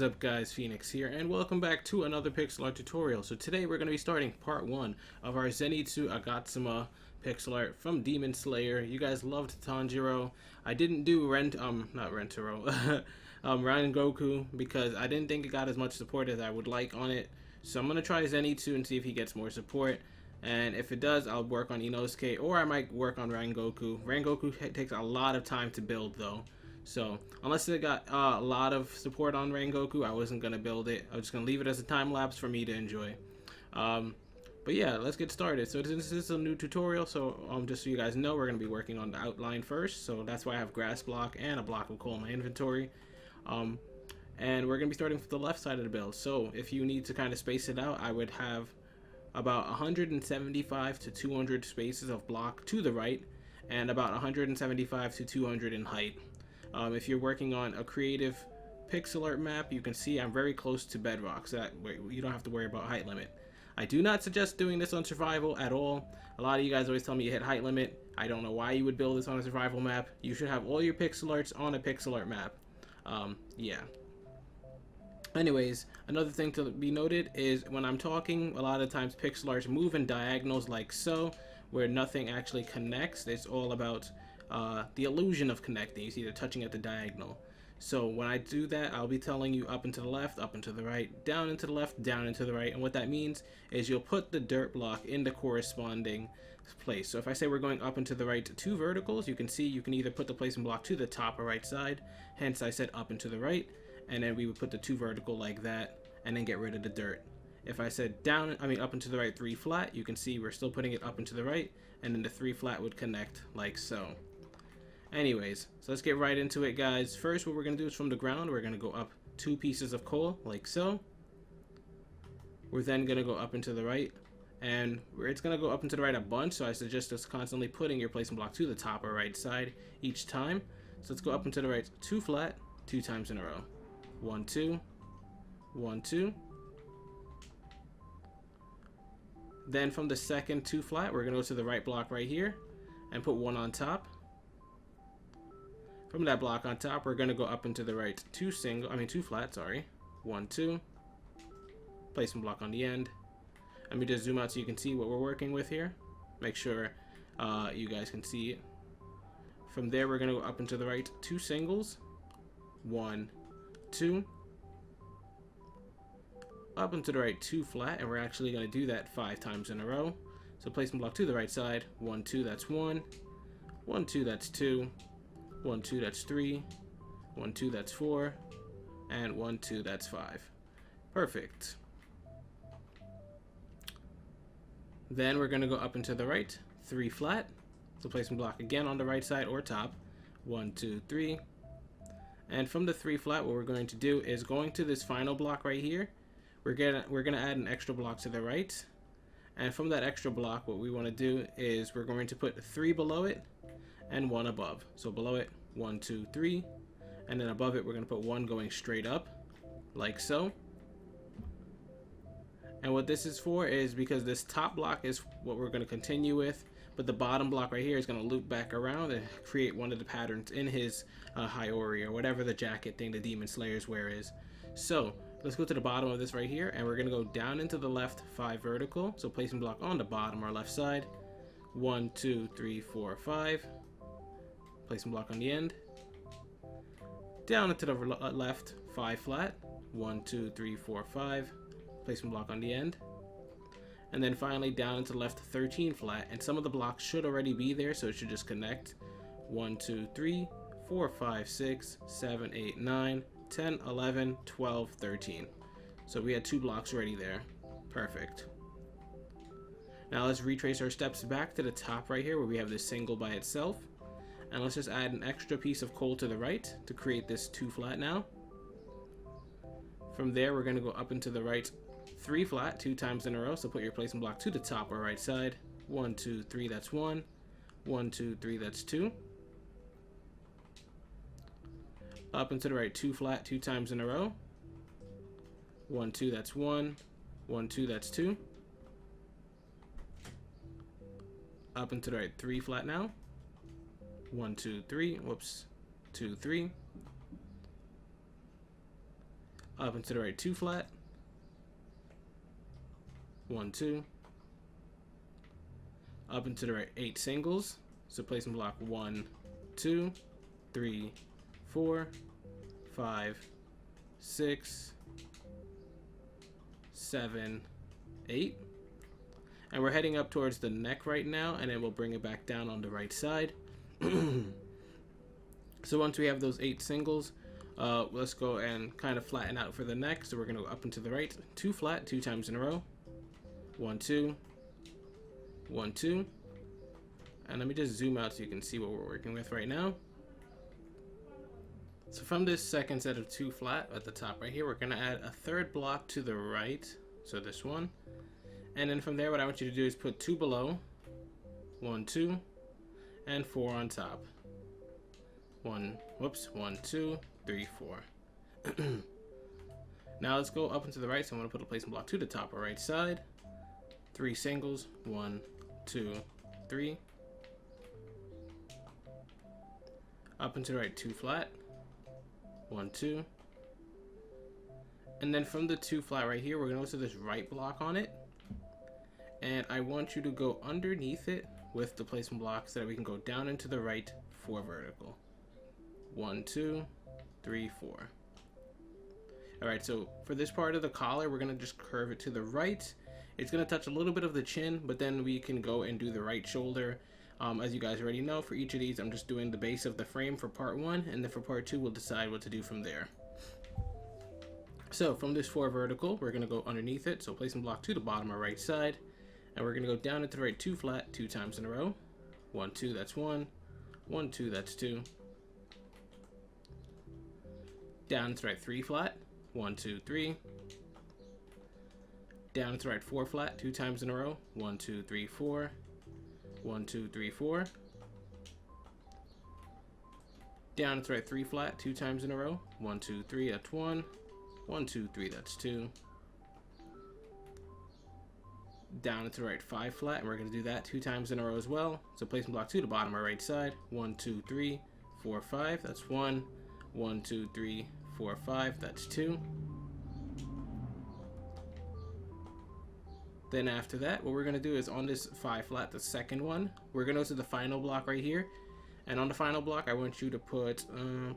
is up, guys? Phoenix here, and welcome back to another pixel art tutorial. So today we're going to be starting part 1 of our Zenitsu Agatsuma pixel art from Demon Slayer. You guys loved Tanjiro. I didn't do Rangoku because I didn't think it got as much support as I would like on it. So I'm going to try Zenitsu and see if he gets more support. And if it does, I'll work on Inosuke, or I might work on Rangoku. Rangoku takes a lot of time to build though. So unless it got a lot of support on Rangoku, I wasn't going to build it. I was just going to leave it as a time lapse for me to enjoy. But yeah, let's get started. So this is a new tutorial, so just so you guys know, we're going to be working on the outline first. So that's why I have grass block and a block of coal in my inventory. And we're going to be starting with the left side of the build. So if you need to kind of space it out, I would have about 175 to 200 spaces of block to the right, and about 175 to 200 in height. If you're working on a creative pixel art map, you can see I'm very close to bedrock, so that way you don't have to worry about height limit. I do not suggest doing this on survival at all. A lot of you guys always tell me you hit height limit. I don't know why you would build this on a survival map. You should have all your pixel arts on a pixel art map. Yeah. Anyways, another thing to be noted is when I'm talking, a lot of times pixel arts move in diagonals like so, where nothing actually connects. It's all about the illusion of connecting. You see they're touching at the diagonal. So when I do that, I'll be telling you up and to the left, up and to the right, down and to the left, down and to the right. And what that means is you'll put the dirt block in the corresponding place. So if I say we're going up and to the right 2 verticals, you can see you can either put the placement block to the top or right side. Hence I said up and to the right, and then we would put the 2 vertical like that and then get rid of the dirt. If I said up and to the right 3 flat, you can see we're still putting it up and to the right, and then the 3 flat would connect like so. Anyways, so let's get right into it, guys. First, what we're going to do is from the ground, we're going to go up 2 pieces of coal, like so. We're then going to go up and to the right, and it's going to go up and to the right a bunch, so I suggest just constantly putting your placement block to the top or right side each time. So let's go up and to the right 2 flat, 2 times in a row. 1, 2, 1, 2. Then from the second 2 flat, we're going to go to the right block right here and put 1 on top. From that block on top, we're going to go up into the right 2 flat, sorry. 1, 2. Placement block on the end. Let me just zoom out so you can see what we're working with here. Make sure you guys can see it. From there, we're going to go up into the right 2 singles. 1, 2. Up into the right 2 flat, and we're actually going to do that 5 times in a row. So placement block to the right side. 1, 2, that's 1. 1, 2, that's 2. 1, 2, that's 3. 1, 2, that's 4. And 1, 2, that's 5. Perfect. Then we're going to go up and to the right 3 flat. So placement block again on the right side or top. 1, 2, 3. And from the 3 flat, what we're going to do is going to this final block right here. We're gonna add an extra block to the right. And from that extra block, what we want to do is we're going to put 3 below it and 1 above. So below it, 1, 2, 3, and then above it we're going to put 1 going straight up like so. And what this is for is because this top block is what we're going to continue with, but the bottom block right here is going to loop back around and create one of the patterns in his Haiori, or whatever the jacket thing the Demon Slayers wear is. So let's go to the bottom of this right here, and we're going to go down into the left 5 vertical. So placement block on the bottom or left side. 1, 2, 3, 4, 5. Placement block on the end. Down into the left 5 flat. 1, 2, 3, 4, 5. Placement block on the end. And then finally down into the left 13 flat. And some of the blocks should already be there, so it should just connect. 1, 2, 3, 4, 5, 6, 7, 8, 9, 10, 11, 12, 13. So we had 2 blocks already there. Perfect. Now let's retrace our steps back to the top right here where we have this single by itself. And let's just add an extra piece of coal to the right to create this 2 flat now. From there, we're going to go up into the right 3 flat 2 times in a row. So put your placement block to the top or right side. 1, 2, 3, that's 1. 1, 2, 3, that's 2. Up into the right 2 flat 2 times in a row. 1, 2, that's 1. 1, 2, that's 2. Up into the right 3 flat now. 1, 2, 3. Whoops. 2, 3. Up and to the right 2 flat, 1 2. Up and to the right 8 singles, so placement block 1 2 3 4 5 6 7 8. And we're heading up towards the neck right now, and then we'll bring it back down on the right side. So once we have those 8 singles, let's go and kind of flatten out for the neck. So we're going to go up and to the right 2 flat 2 times in a row, 1 2 1 2. And let me just zoom out so you can see what we're working with right now. So from this second set of 2 flat at the top right here, we're going to add a third block to the right, so this one. And then from there, what I want you to do is put 2 below, 1 2, and 4 on top. 1 2 3 4. Now let's go up and to the right. So I'm going to put a placement block to the top or right side. 3 singles, 1 2 3. Up and to the right 2 flat, 1 2. And then from the 2 flat right here, we're going to go to this right block on it, and I want you to go underneath it with the placement block so that we can go down into the right 4 vertical. 1 2 3 4. Alright, so for this part of the collar, we're going to just curve it to the right. It's going to touch a little bit of the chin, but then we can go and do the right shoulder. As you guys already know, for each of these, I'm just doing the base of the frame for part 1, and then for part 2, we'll decide what to do from there. So from this 4 vertical, we're going to go underneath it, so placement block to the bottom or right side, and we're going to go down into the right 2 flat 2 times in a row. 1 2, that's 1. 1 2, that's 2. Down to the right 3 flat, 1 2 3. Down to the right 4 flat 2 times in a row. 1 2 3 4. 1 2 3 4. Down to the right 3 flat 2 times in a row. 1 2 3, that's 1. 1 2 3, that's 2. Down to the right 5 flat, and we're going to do that 2 times in a row as well. So placement block to the bottom or right side. 1 2 3 4 5, that's 1. 1 2 3 4 5, that's 2. Then after that, what we're going to do is on this 5 flat, the second one, we're going to go to the final block right here. And on the final block, I want you to put, we're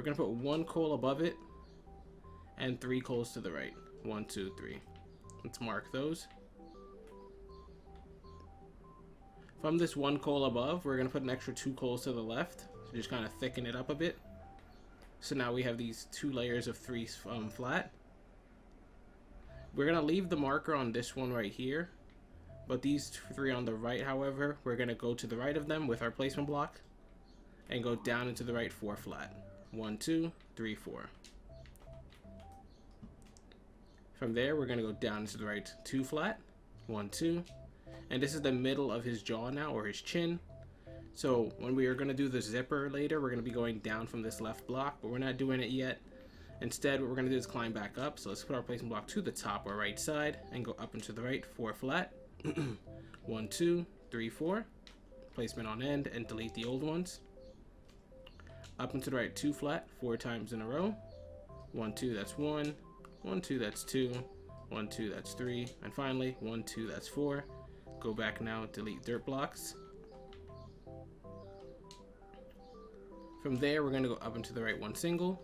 going to put 1 coal above it and 3 coals to the right. 1 2 3. Let's mark those. From this 1 coal above, we're going to put an extra 2 coals to the left. So just kind of thicken it up a bit. So now we have these 2 layers of 3 flat. We're going to leave the marker on this one right here. But these 3 on the right, however, we're going to go to the right of them with our placement block and go down into the right 4 flat. 1 2 3 4. From there, we're going to go down into the right 2 flat. 1 2. And this is the middle of his jaw now, or his chin. So when we are going to do the zipper later, we're going to be going down from this left block, but we're not doing it yet. Instead, what we're going to do is climb back up. So let's put our placement block to the top or right side and go up into the right 4 flat. 1 2 3 4. Placement on end and delete the old ones. Up into the right 2 flat 4 times in a row. 1 2, that's 1. 1 2, that's 2. 1 2, that's 3. And finally 1 2, that's 4. Go back now, delete dirt blocks. From there, we're going to go up into the right 1 single.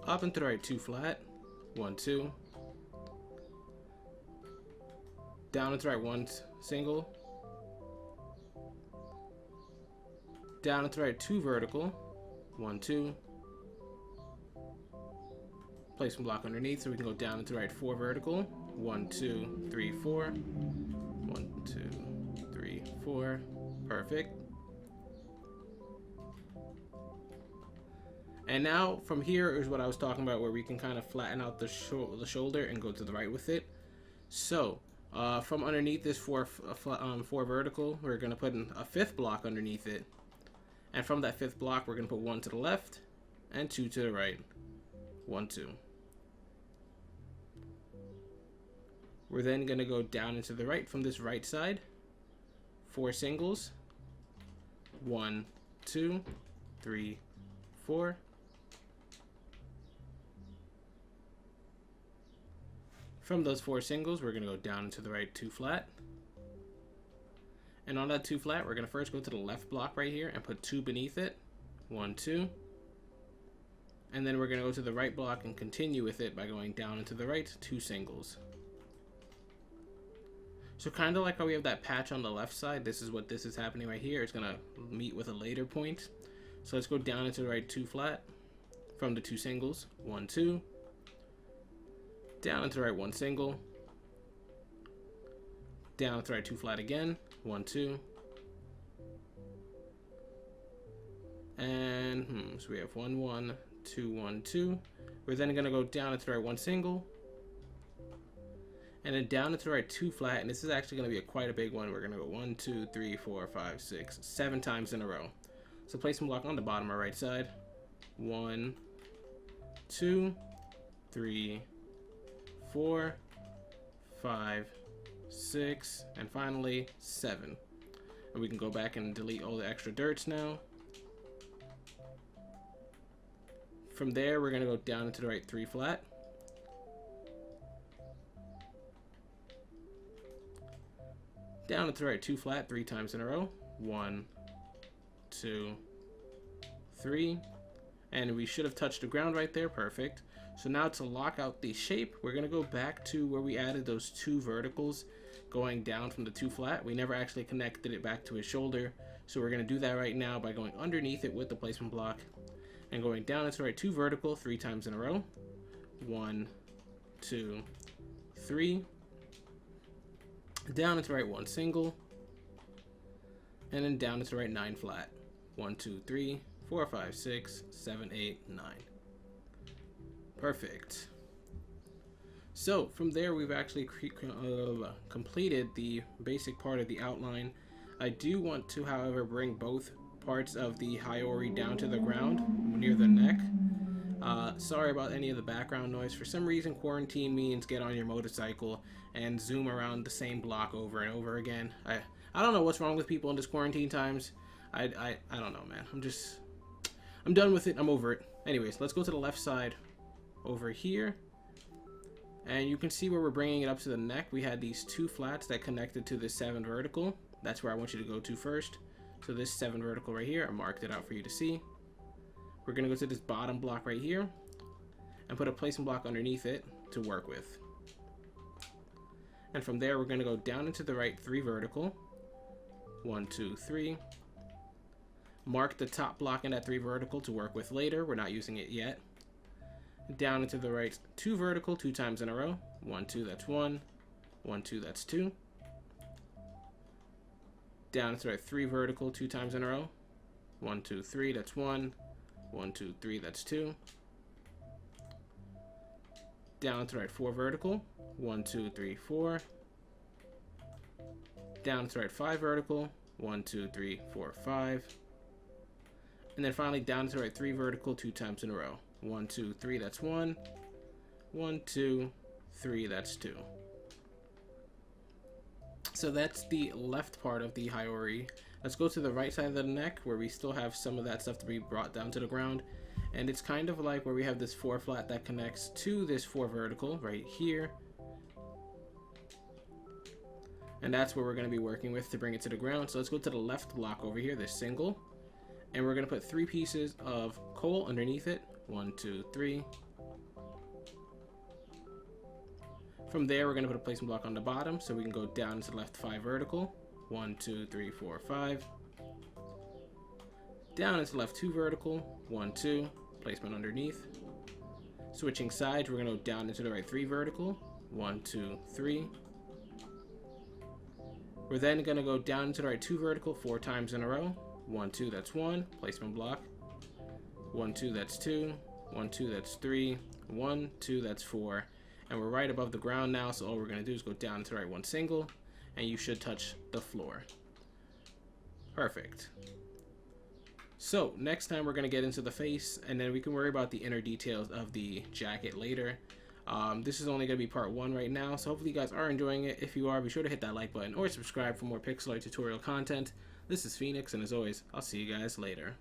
Up into the right 2 flat. 1 2. Down into the right 1 single. Down into the right 2 vertical. 1 2. Placement block underneath so we can go down into the right 4 vertical. 1 2 3 4. 1 2 3 4. Perfect. And now from here is what I was talking about, where we can kind of flatten out the shoulder and go to the right with it. So from underneath this 4 vertical, we're going to put in a 5th block underneath it. And from that 5th block, we're going to put 1 to the left and 2 to the right. 1 2. We're then going to go down into the right from this right side. 4 singles. 1 2 3 4. From those 4 singles, we're going to go down into the right 2 flat. And on that 2 flat, we're going to first go to the left block right here and put 2 beneath it. 1, 2. And then we're going to go to the right block and continue with it by going down into the right 2 singles. So kind of like how we have that patch on the left side, this is what this is happening right here. It's going to meet with a later point. So let's go down into the right 2 flat from the 2 singles. 1, 2. Down into the right 1 single. Down into the right 2 flat again. 1, 2. And so we have 1, 1, 2, 1, 2. We're then going to go down into the right 1 single. And then down into the right 2 flat. And this is actually going to be quite a big one. We're going to go 1, 2, 3, 4, 5, 6, 7 times in a row. So place some block on the bottom or right side. 1, 2, 3, 4, 5, 6, and finally 7. And we can go back and delete all the extra dirts now. From there, we're going to go down into the right 3 flat. Down into the right 2 flat 3 times in a row. 1, 2, 3. And we should have touched the ground right there. Perfect. So now to lock out the shape, we're going to go back to where we added those 2 verticals going down from the 2 flat. We never actually connected it back to his shoulder. So we're going to do that right now by going underneath it with the placement block and going down into the right 2 vertical 3 times in a row. 1, 2, 3. Down into the right 1 single. And then down into the right 9 flat. 1, 2, 3, 4, 5, 6, 7, 8, 9. Perfect. So from there, we've actually completed the basic part of the outline. I do want to, however, bring both parts of the Hiyori down to the ground near the neck. Sorry about any of the background noise. For some reason, quarantine means get on your motorcycle and zoom around the same block over and over again. I don't know what's wrong with people in this quarantine times. I don't know, man. I'm done with it. I'm over it. Anyways, let's go to the left side over here. And you can see where we're bringing it up to the neck. We had these 2 flats that connected to this 7 vertical. That's where I want you to go to first. So this 7 vertical right here, I marked it out for you to see. We're going to go to this bottom block right here and put a placement block underneath it to work with. And from there, we're going to go down into the right 3 vertical. 1, 2, 3. Mark the top block in that 3 vertical to work with later. We're not using it yet. Down into the right 2 vertical 2 times in a row. 1, 2, that's 1. 1, 2, that's 2. Down into the right 3 vertical 2 times in a row. 1, 2, 3, that's 1. 1, 2, 3, that's 2. Down into the right 4 vertical. 1, 2, 3, 4. Down into the right 5 vertical. 1, 2, 3, 4, 5. And then finally down into the right 3 vertical 2 times in a row. 1, 2, 3, that's 1. 1, 2, 3, that's 2. So that's the left part of the Hiyori. Let's go to the right side of the neck where we still have some of that stuff to be brought down to the ground. And it's kind of like where we have this 4 flat that connects to this 4 vertical right here. And that's where we're going to be working with to bring it to the ground. So let's go to the left block over here, this single. And we're going to put 3 pieces of coal underneath it. 1, 2, 3. From there, we're going to put a placement block on the bottom so we can go down into the left 5 vertical. 1, 2, 3, 4, 5. Down into the left 2 vertical. 1, 2. Placement underneath. Switching sides, we're going to go down into the right 3 vertical. 1, 2, 3. We're then going to go down into the right 2 vertical 4 times in a row. 1, 2, that's 1. Placement block. 1, 2, that's 2. 1, 2, that's 3. 1, 2, that's 4. And we're right above the ground now, so all we're going to do is go down into the right 1 single, and you should touch the floor. Perfect. So next time we're going to get into the face, and then we can worry about the inner details of the jacket later. This is only going to be part 1 right now, so hopefully you guys are enjoying it. If you are, be sure to hit that like button or subscribe for more pixel art tutorial content. This is Phoenix, and as always, I'll see you guys later.